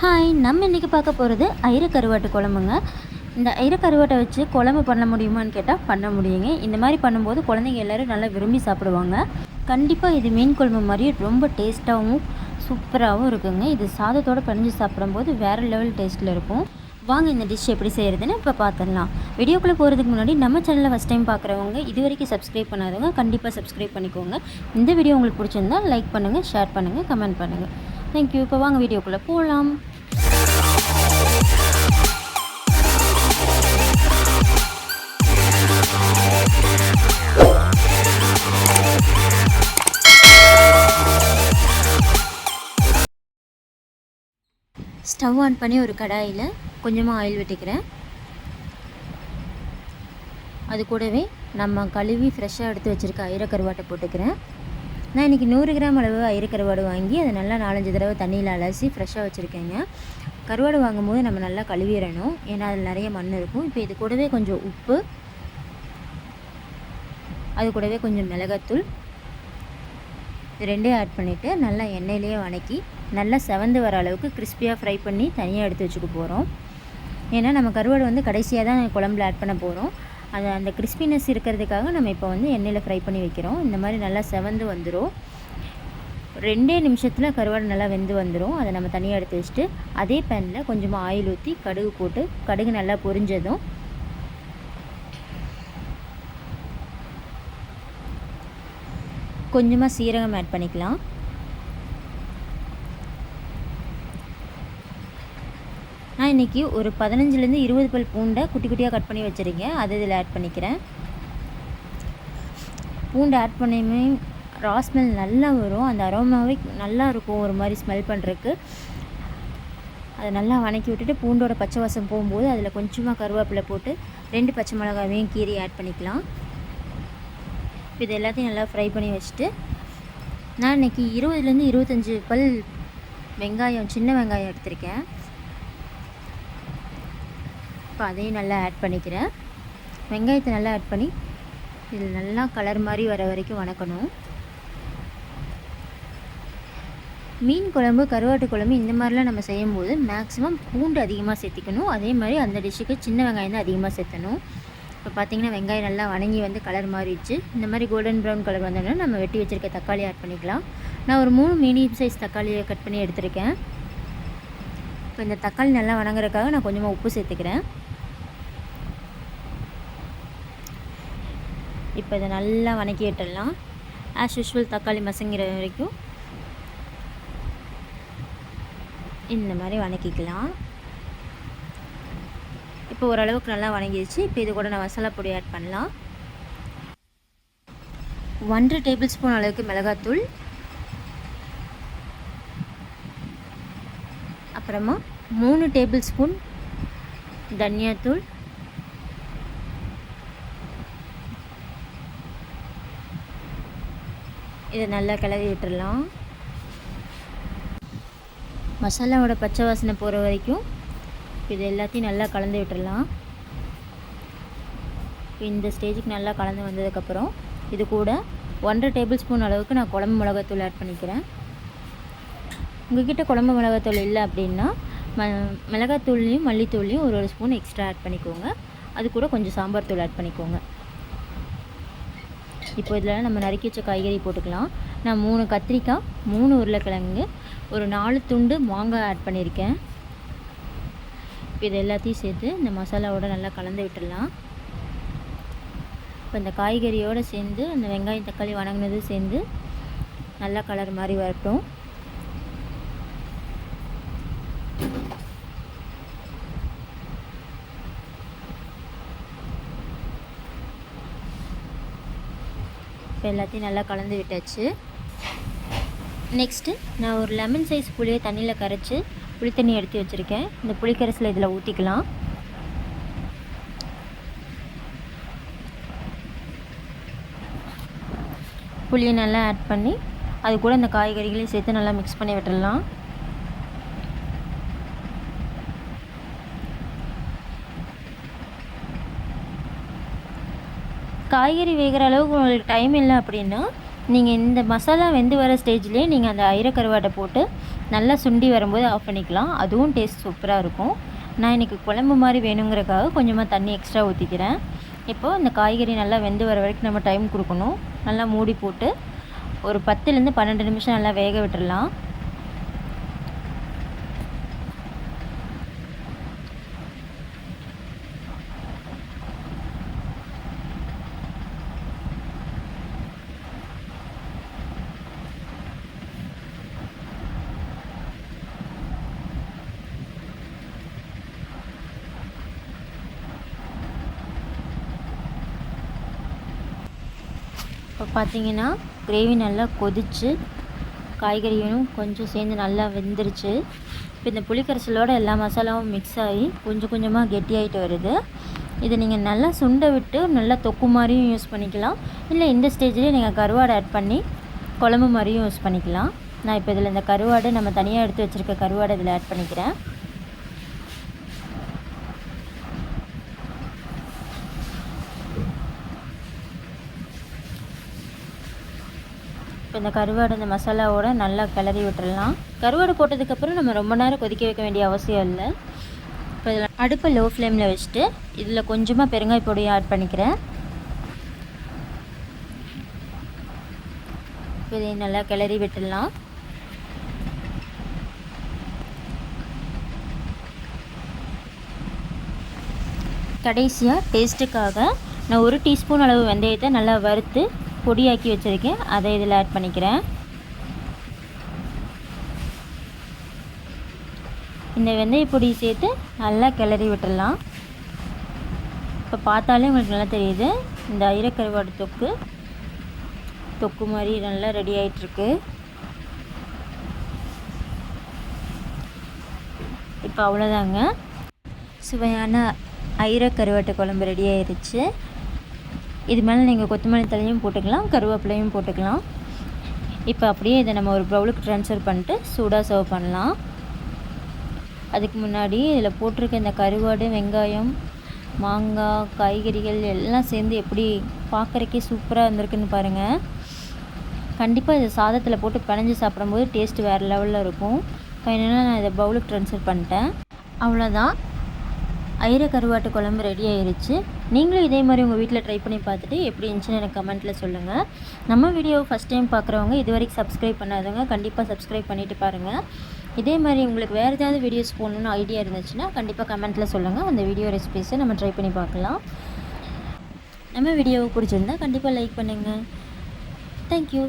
Hi, நம்ம இன்றைக்கி பார்க்க போகிறது ஐர கருவாட்டு குழம்புங்க. இந்த ஐர கருவாட்டை வச்சு குழம்பு பண்ண முடியுமான்னு கேட்டால் பண்ண முடியுங்க. இந்த மாதிரி பண்ணும்போது குழந்தைங்க எல்லோரும் நல்லா விரும்பி சாப்பிடுவாங்க. கண்டிப்பாக இது மீன் குழம்பு மாதிரி ரொம்ப டேஸ்ட்டாகவும் சூப்பராகவும் இருக்குங்க. இது சாதத்தோடு பிணைஞ்சு சாப்பிடும்போது வேறு லெவல் டேஸ்ட்டில் இருக்கும். வாங்க இந்த டிஷ் எப்படி செய்கிறதுன்னு இப்போ பார்த்துடலாம். வீடியோக்குள்ளே போகிறதுக்கு முன்னாடி நம்ம சேனலில் ஃபஸ்ட் டைம் பார்க்குறவங்க இது வரைக்கும் சப்ஸ்கிரைப் பண்ணாதவங்க கண்டிப்பாக சப்ஸ்கிரைப் பண்ணிக்கோங்க. இந்த வீடியோ உங்களுக்கு பிடிச்சிருந்தால் லைக் பண்ணுங்கள், ஷேர் பண்ணுங்கள், கமெண்ட் பண்ணுங்கள். தேங்க்யூ. இப்போ வாங்க வீடியோக்குள்ளே போகலாம். ஸ்டவ் ஆன் பண்ணி ஒரு கடாயில் கொஞ்சமாக ஆயில் விட்டுக்கிறேன். அது கூடவே நம்ம கழுவி ஃப்ரெஷ்ஷாக எடுத்து வச்சுருக்க ஐர கருவாட்டை போட்டுக்கிறேன். நான் இன்றைக்கி 100 கிராம் அளவு ஐர கருவாடு வாங்கி அதை நல்லா 4-5 தடவை தண்ணியில் அலசி ஃப்ரெஷ்ஷாக வச்சுருக்கேங்க. கருவாடு வாங்கும்போது நம்ம நல்லா கழுவிடணும், ஏன்னா அதில் நிறைய மண் இருக்கும். இப்போ இது கூடவே கொஞ்சம் உப்பு, அது கூடவே கொஞ்சம் மிளகாத்தூள், இது ரெண்டையும் ஆட் பண்ணிவிட்டு நல்லா எண்ணெயிலேயே வதக்கி நல்லா செவந்து வர அளவுக்கு கிறிஸ்பியாக ஃப்ரை பண்ணி தனியாக எடுத்து வச்சுக்க போகிறோம். ஏன்னா நம்ம கருவாடு வந்து கடைசியாக தான் குழம்புல ஆட் பண்ண போகிறோம். அது அந்த கிறிஸ்பினஸ் இருக்கிறதுக்காக நம்ம இப்போ வந்து எண்ணெயில் ஃப்ரை பண்ணி வைக்கிறோம். இந்த மாதிரி நல்லா செவந்து வந்துடும். 2 நிமிஷத்தில் கருவாடு நல்லா வெந்து வந்துடும். அதை நம்ம தனியாக எடுத்து வச்சுட்டு அதே பேனில் கொஞ்சமாக ஆயில் ஊற்றி கடுகு போட்டு கடுகு நல்லா பொரிஞ்சதும் கொஞ்சமாக சீரகம் ஆட் பண்ணிக்கலாம். நான் இன்றைக்கி ஒரு 15லேருந்து 20 பல் பூண்டை குட்டி குட்டியாக கட் பண்ணி வச்சுருக்கேன். அது இதில் ஆட் பண்ணிக்கிறேன். பூண்டை ஆட் பண்ணியுமே ரா ஸ்மெல் நல்லா வரும். அந்த அரோமாவே நல்லா இருக்கும், ஒரு மாதிரி ஸ்மெல் பண்ணுறதுக்கு. அதை நல்லா வதக்கி விட்டுட்டு பூண்டோட பச்சை வாசம் போகும்போது அதில் கொஞ்சமாக கருவேப்பிலை போட்டு 2 பச்சை மிளகாவையும் கீரி ஆட் பண்ணிக்கலாம். இது எல்லாத்தையும் நல்லா ஃப்ரை பண்ணி வச்சுட்டு நான் இன்றைக்கி 20லேருந்து 25 பல் வெங்காயம், சின்ன வெங்காயம் எடுத்திருக்கேன். இப்போ அதையும் நல்லா ஆட் பண்ணிக்கிறேன். வெங்காயத்தை நல்லா ஆட் பண்ணி இதில் நல்லா கலர் மாதிரி வர வரைக்கும் வதக்கணும். மீன் குழம்பு, கருவாட்டு குழம்பு இந்த மாதிரிலாம் நம்ம செய்யும்போது மேக்ஸிமம் பூண்டு அதிகமாக சேர்த்திக்கணும். அதே மாதிரி அந்த டிஷ்ஷுக்கு சின்ன வெங்காயம் தான் அதிகமாக சேர்த்தணும். இப்போ பார்த்திங்கன்னா வெங்காயம் நல்லா வதங்கி வந்து கலர் மாறிடுச்சு. இந்த மாதிரி கோல்டன் ப்ரௌன் கலர் வந்தோடனே நம்ம வெட்டி வச்சுருக்க தக்காளி ஆட் பண்ணிக்கலாம். நான் ஒரு 3 மீடியம் சைஸ் தக்காளியை கட் பண்ணி எடுத்திருக்கேன். இப்போ இந்த தக்காளி நல்லா வதங்குறதுக்காக நான் கொஞ்சமாக உப்பு சேர்த்துக்கிறேன். இப்போ இதை நல்லா வதக்கி விட்டுடலாம். ஆஸ் யூஷுவல் தக்காளி மசங்கிற வரைக்கும் இந்த மாதிரி வதக்கிக்கலாம். இப்போ ஓரளவுக்கு நல்லா வதங்கிடுச்சு. இப்போ இது கூட நான் மசாலா பொடி ஆட் பண்ணலாம். 1 டேபிள் ஸ்பூன் அளவுக்கு மிளகாத்தூள், அப்புறமா 3 டேபிள் ஸ்பூன் தனியாத்தூள், இதை நல்லா கிளறி விட்டுடலாம். மசாலாவோட பச்சை வாசனை போகிற வரைக்கும் இது எல்லாத்தையும் நல்லா கலந்து விட்டுடலாம். இந்த ஸ்டேஜுக்கு நல்லா கலந்து வந்ததுக்கப்புறம் இது கூட 1.5 டேபிள் ஸ்பூன் அளவுக்கு நான் குழம்பு மிளகாத்தூள் ஆட் பண்ணிக்கிறேன். உங்கள்கிட்ட குழம்பு மிளகாத்தூள் இல்லை அப்படின்னா மிளகாத்தூள்லையும் மல்லித்தூள்லையும் ஒரு ஸ்பூன் எக்ஸ்ட்ரா ஆட் பண்ணிக்கோங்க. அது கூட கொஞ்சம் சாம்பார் தூள் ஆட் பண்ணிக்கோங்க. இப்போ இதில் நம்ம நறுக்கி வச்ச காய்கறி போட்டுக்கலாம். நான் 3 கத்திரிக்காய், 3 உருளைக்கிழங்கு, ஒரு 4 துண்டு மாங்காய் ஆட் பண்ணியிருக்கேன். இப்போ இது எல்லாத்தையும் சேர்த்து இந்த மசாலாவோடு நல்லா கலந்து விட்டுடலாம். இப்போ இந்த காய்கறியோடு சேர்ந்து அந்த வெங்காயம் தக்காளி வதங்கினது சேர்ந்து நல்லா கலர் மாதிரி வரட்டும். இப்போ எல்லாத்தையும் நல்லா கலந்து விட்டாச்சு. நெக்ஸ்ட்டு நான் ஒரு லெமன் சைஸ் புளியை தண்ணியில் கரைச்சி புளி தண்ணி எடுத்து வச்சுருக்கேன். இந்த புளிக்கரைசலை இதில் ஊற்றிக்கலாம். புளியை நல்லா ஆட் பண்ணி அது கூட இந்த காய்கறிகளையும் சேர்த்து நல்லா மிக்ஸ் பண்ணி விட்டுடலாம். காய்கறி வேகிற அளவுக்கு உங்களுக்கு டைம் இல்லை அப்படின்னா நீங்கள் இந்த மசாலா வெந்து வர ஸ்டேஜ்லேயே நீங்கள் அந்த ஐர கருவாட்டை போட்டு நல்லா சுண்டி வரும்போது ஆஃப் பண்ணிக்கலாம். அதுவும் டேஸ்ட் சூப்பராக இருக்கும். நான் இன்றைக்கி குழம்பு மாதிரி வேணுங்கிறதுக்காக கொஞ்சமாக தண்ணி எக்ஸ்ட்ரா ஊற்றிக்கிறேன். இப்போது இந்த காய்கறி நல்லா வெந்து வர வரைக்கும் நம்ம டைம் கொடுக்கணும். நல்லா மூடி போட்டு ஒரு 10லேருந்து 12 நிமிஷம் நல்லா வேக விட்டுடலாம். இப்போ பார்த்தீங்கன்னா கிரேவி நல்லா கொதிச்சு காய்கறியும் கொஞ்சம் சேர்ந்து நல்லா வெந்துருச்சு. இப்போ இந்த புளிக்கரைசலோட எல்லா மசாலாவும் மிக்ஸ் ஆகி கொஞ்சம் கொஞ்சமாக கெட்டியாகிட்டு வருது. இதை நீங்கள் நல்லா சுண்ட விட்டு நல்லா தொக்கு மாதிரியும் யூஸ் பண்ணிக்கலாம். இல்லை இந்த ஸ்டேஜ்லேயே நீங்கள் கருவாடை ஆட் பண்ணி குழம்பு மாதிரியும் யூஸ் பண்ணிக்கலாம். நான் இப்போ இதில் இந்த கருவாடு நம்ம தனியாக எடுத்து வச்சுருக்க கருவாடை இதில் ஆட் பண்ணிக்கிறேன். இப்போ இந்த கருவாடு இந்த மசாலாவோட நல்லா கிளறி விட்டுடலாம். கருவாடு போட்டதுக்கப்புறம் நம்ம ரொம்ப நேரம் கொதிக்க வைக்க வேண்டிய அவசியம் இல்லை. இப்போ இதில் அடுப்பை லோ ஃப்ளேமில் வச்சுட்டு இதில் கொஞ்சமாக பெருங்காய பொடியை ஆட் பண்ணிக்கிறேன். இதை நல்லா கிளறி விட்டுடலாம். கடைசியாக டேஸ்ட்டுக்காக நான் 1 டீஸ்பூன் அளவு வெந்தயத்தை நல்லா வறுத்து பொடியாக்கி வச்சுருக்கேன். அதை இதில் ஆட் பண்ணிக்கிறேன். இந்த வெந்தய பொடி சேர்த்து நல்லா கிளறி விட்டுடலாம். இப்போ பார்த்தாலே உங்களுக்கு நல்லா தெரியுது இந்த ஐயிரை கருவாடு தொக்கு மாதிரி நல்லா ரெடி ஆகிட்டுருக்கு. இப்போ அவ்வளோதாங்க, சுவையான ஐயிரை கருவாட்டு குழம்பு ரெடி ஆயிடுச்சு. இது மேலே நீங்கள் கொத்தமல்லி தழையும் போட்டுக்கலாம், கருவேப்பிலையும் போட்டுக்கலாம். இப்போ அப்படியே இதை நம்ம ஒரு பவுலுக்கு ட்ரான்ஸ்ஃபர் பண்ணிட்டு சூடாக சர்வ் பண்ணலாம். அதுக்கு முன்னாடி இதில் போட்டிருக்க இந்த கருவாடு, வெங்காயம், மாங்காய், காய்கறிகள் எல்லாம் சேர்ந்து எப்படி பார்க்குறக்கே சூப்பராக இருந்திருக்குன்னு பாருங்கள். கண்டிப்பாக இதை சாதத்தில் போட்டு பிணைஞ்சு சாப்பிடும்போது டேஸ்ட் வேறு லெவலில் இருக்கும். ஃபைனலாக நான் இதை பவுலுக்கு ட்ரான்ஸ்ஃபர் பண்ணிட்டேன். அவ்வளோதான், ஐயிரை கருவாட்டு குழம்பு ரெடி ஆயிடுச்சு. நீங்களும் இதே மாதிரி உங்கள் வீட்டில் ட்ரை பண்ணி பார்த்துட்டு எப்படி இருந்துச்சுன்னு எனக்கு கமெண்ட்டில் சொல்லுங்கள். நம்ம வீடியோ ஃபஸ்ட் டைம் பார்க்குறவங்க இது வரைக்கும் சப்ஸ்கிரைப் பண்ணாதவங்க கண்டிப்பாக சப்ஸ்கிரைப் பண்ணிவிட்டு பாருங்கள். இதே மாதிரி உங்களுக்கு வேறு ஏதாவது வீடியோஸ் போடணுன்னு ஐடியா இருந்துச்சுன்னா கண்டிப்பாக கமெண்ட்டில் சொல்லுங்கள். அந்த வீடியோ ரெசிபீஸை நம்ம ட்ரை பண்ணி பார்க்கலாம். நம்ம வீடியோவை பிடிச்சிருந்தா கண்டிப்பாக லைக் பண்ணுங்கள். தேங்க்யூ.